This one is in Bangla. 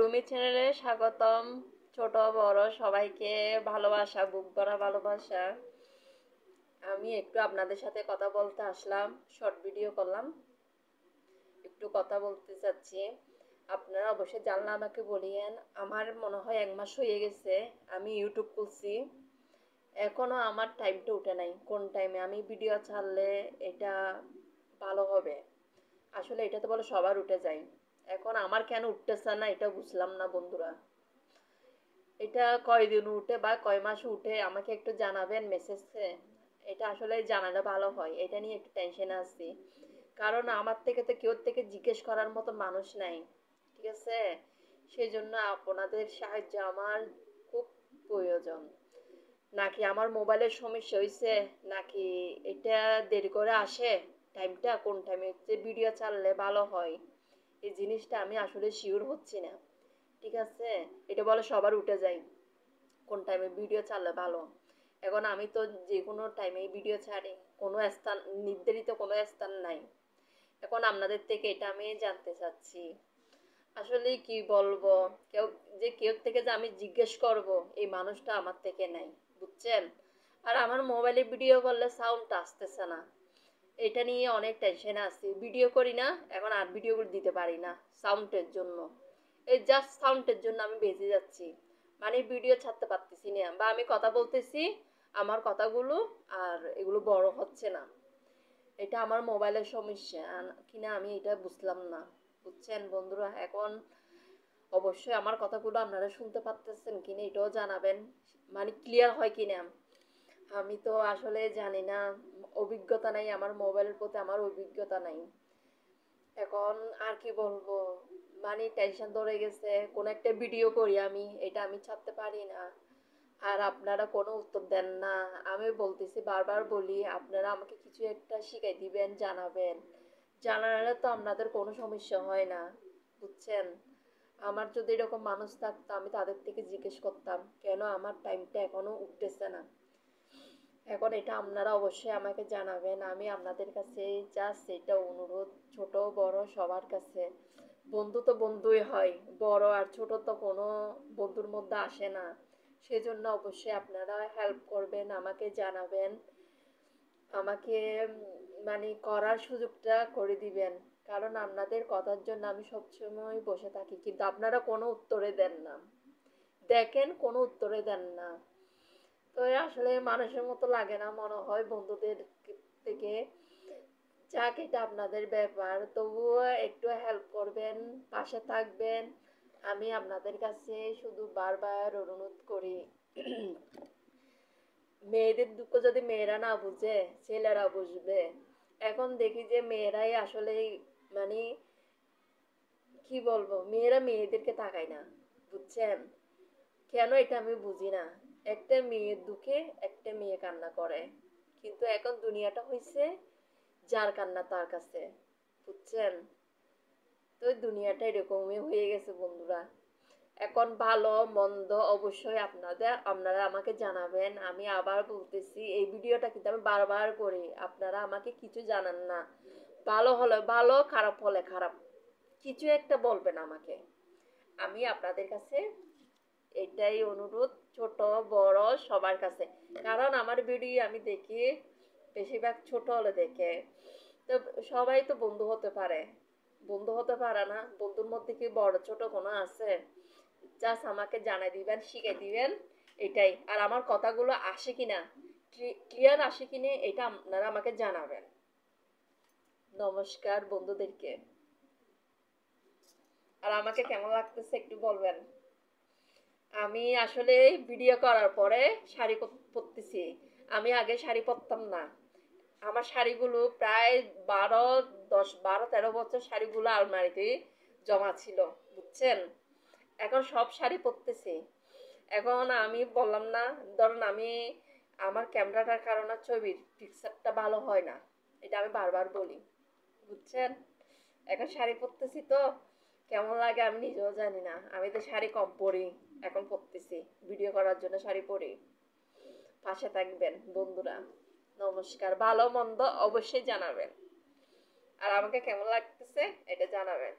রুমি চ্যানেলে স্বাগতম। ছোট বড় সবাইকে ভালোবাসা, বুক ভরা ভালোবাসা। আমি একটু আপনাদের সাথে কথা বলতে আসলাম, শর্ট ভিডিও করলাম, একটু কথা বলতে চাচ্ছি। আপনারা অবশ্যই জানলে আমাকে বলিয়েন। আমার মনে হয় 1 মাস হয়ে গেছে আমি ইউটিউব খুলছি, এখনও আমার টাইমটা উঠে নাই। কোন টাইমে আমি ভিডিও ছাড়লে এটা ভালো হবে, আসলে এটা তো বলে সবার উঠে যায়। এখন আমার কেন উঠতেছে না এটা বুঝলাম না বন্ধুরা। এটা কয়দিন উঠে বা কয় মাস উঠে আমাকে একটু জানাবেন মেসেজে। এটা আসলে জানালে ভালো হয়, এটা নিয়ে একটু টেনশনে আছি। কারণ আমার থেকে তো কেউ থেকে জিজ্ঞেস করার মতো মানুষ নাই, ঠিক আছে? সেই জন্য আপনাদের সাহায্য আমার খুব প্রয়োজন। নাকি আমার মোবাইলের সমস্যা হয়েছে, নাকি এটা দেরি করে আসে টাইমটা, কোন টাইমে যে ভিডিও ছাড়লে ভালো হয় এই জিনিসটা আমি আসলে শিওর হচ্ছি না, ঠিক আছে? এটা বলে সবার উঠে যায়, কোন টাইমে ভিডিও ছাড়লে ভালো। এখন আমি তো যে কোনো টাইমেই ভিডিও ছাড়ি, কোনো স্থান নির্ধারিত কোনো স্থান নাই। এখন আপনাদের থেকে এটা আমি জানতে চাচ্ছি, আসলে কি বলবো। কেউ কেউ থেকে যে আমি জিজ্ঞেস করব এই মানুষটা আমার থেকে নাই, বুঝছেন? আর আমার মোবাইলে ভিডিও করলে সাউন্ড আসতেছে না, এটা নিয়ে অনেক টেনশনে আছি। ভিডিও করি না এখন, আর ভিডিওগুলো দিতে পারি না সাউন্ডের জন্য। এই জাস্ট সাউন্ডের জন্য আমি বেঁচে যাচ্ছি, মানে ভিডিও ছাড়তে পারতেছি না, বা আমি কথা বলতেছি আমার কথাগুলো আর এগুলো বড় হচ্ছে না। এটা আমার মোবাইলের সমস্যা কিনা আমি এটা বুঝলাম না, বুঝছেন বন্ধুরা? এখন অবশ্যই আমার কথাগুলো আপনারা শুনতে পারতেছেন কিনা এটাও জানাবেন, মানে ক্লিয়ার হয় কিনা। আমি তো আসলে জানি না, অভিজ্ঞতা নাই আমার মোবাইলের প্রতি, আমার অভিজ্ঞতা নাই। এখন আর কি বলবো, মানে টেনশন ধরে গেছে। কোন একটা ভিডিও করি আমি, এটা আমি ছাড়তে পারি না, আর আপনারা কোনো উত্তর দেন না। আমি বলতেছি, বারবার বলি আপনারা আমাকে কিছু একটা শিখাই দিবেন, জানাবেন। জানালে তো আপনাদের কোনো সমস্যা হয় না, বুঝছেন? আমার যদি এরকম মানুষ থাকতো আমি তাদের থেকে জিজ্ঞেস করতাম কেন আমার টাইমটা এখনো উঠতেছে না। এখন এটা আপনারা অবশ্যই আমাকে জানাবেন। আমি আপনাদের কাছে জাস্ট এটা অনুরোধ, ছোট বড় সবার কাছে। বন্ধু তো বন্ধুই হয়, বড় আর ছোট তো কোনো বন্ধুর মধ্যে আসে না। সেজন্য অবশ্যই আপনারা হেল্প করবেন, আমাকে জানাবেন, আমাকে মানে করার সুযোগটা করে দিবেন। কারণ আপনাদের কথার জন্য আমি সবসময় বসে থাকি, কিন্তু আপনারা কোনো উত্তরে দেন না, দেখেন কোনো উত্তরে দেন না। তো আসলে মানুষের মতো লাগে না মনে হয় বন্ধুদের থেকে। যাক, এটা আপনাদের ব্যাপার, তবুও একটু হেল্প করবেন, পাশে থাকবেন। আমি আপনাদের কাছে শুধু বারবার অনুরোধ করি। মেয়েদের দুঃখ যদি মেয়েরা না বুঝে ছেলেরা বুঝবে। এখন দেখি যে মেয়েরাই আসলে, মানে কি বলবো, মেয়েরা মেয়েদেরকে তাকায় না, বুঝছেন? কেন এটা আমি বুঝি না। একটা মেয়ের দুঃখে একটা মেয়ে কান্না করে, কিন্তু এখন দুনিয়াটা হয়েছে যার কান্না তার কাছে, বুঝছেন? তো দুনিয়াটা এরকমই হয়ে গেছে বন্ধুরা। এখন ভালো মন্দ অবশ্যই আপনারা আমাকে জানাবেন। আমি আবার বলতেছি, এই ভিডিওটা কিন্তু আমি বারবার করি, আপনারা আমাকে কিছু জানান না। ভালো হলে ভালো, খারাপ হলে খারাপ, কিছু একটা বলবেন আমাকে। আমি আপনাদের কাছে এটাই অনুরোধ, ছোট বড় সবার কাছে। কারণ আমার ভিডিও আমি দেখি বেশিরভাগ ছোট হলে দেখে। তো সবাই তো বন্ধু হতে পারে, বন্ধু হতে পারে না? বন্ধুর মধ্যে কি বড় ছোট কোনো আছে? জাস্ট আমাকে জানাই দিবেন, শিখে দিবেন, এটাই। আর আমার কথাগুলো আসে কিনা, ক্লিয়ার আসে কিনা, এটা আপনারা আমাকে জানাবেন। নমস্কার বন্ধুদেরকে। আর আমাকে কেমন লাগতেছে একটু বলবেন। আমি আসলে ভিডিও করার পরে শাড়ি পরতেছি। আমি আগে শাড়ি পরতাম না। আমার শাড়িগুলো প্রায় 12 10 12 13 বছর শাড়িগুলো আলমারিতে জমা ছিল, বুঝছেন? এখন সব শাড়ি পরতেছি। এখন আমি বললাম না, ধরুন আমি আমার ক্যামেরাটার কারণে ছবির পিকচারটা ভালো হয় না, এটা আমি বারবার বলি, বুঝছেন? এখন শাড়ি পরতেছি তো কেমন লাগে আমি নিজেও জানি না। আমি তো শাড়ি কম পরি, এখন পরতেছি, ভিডিও করার জন্য শাড়ি পরি। পাশে থাকবেন বন্ধুরা। নমস্কার। ভালো মন্দ অবশ্যই জানাবেন, আর আমাকে কেমন লাগতেছে এটা জানাবেন।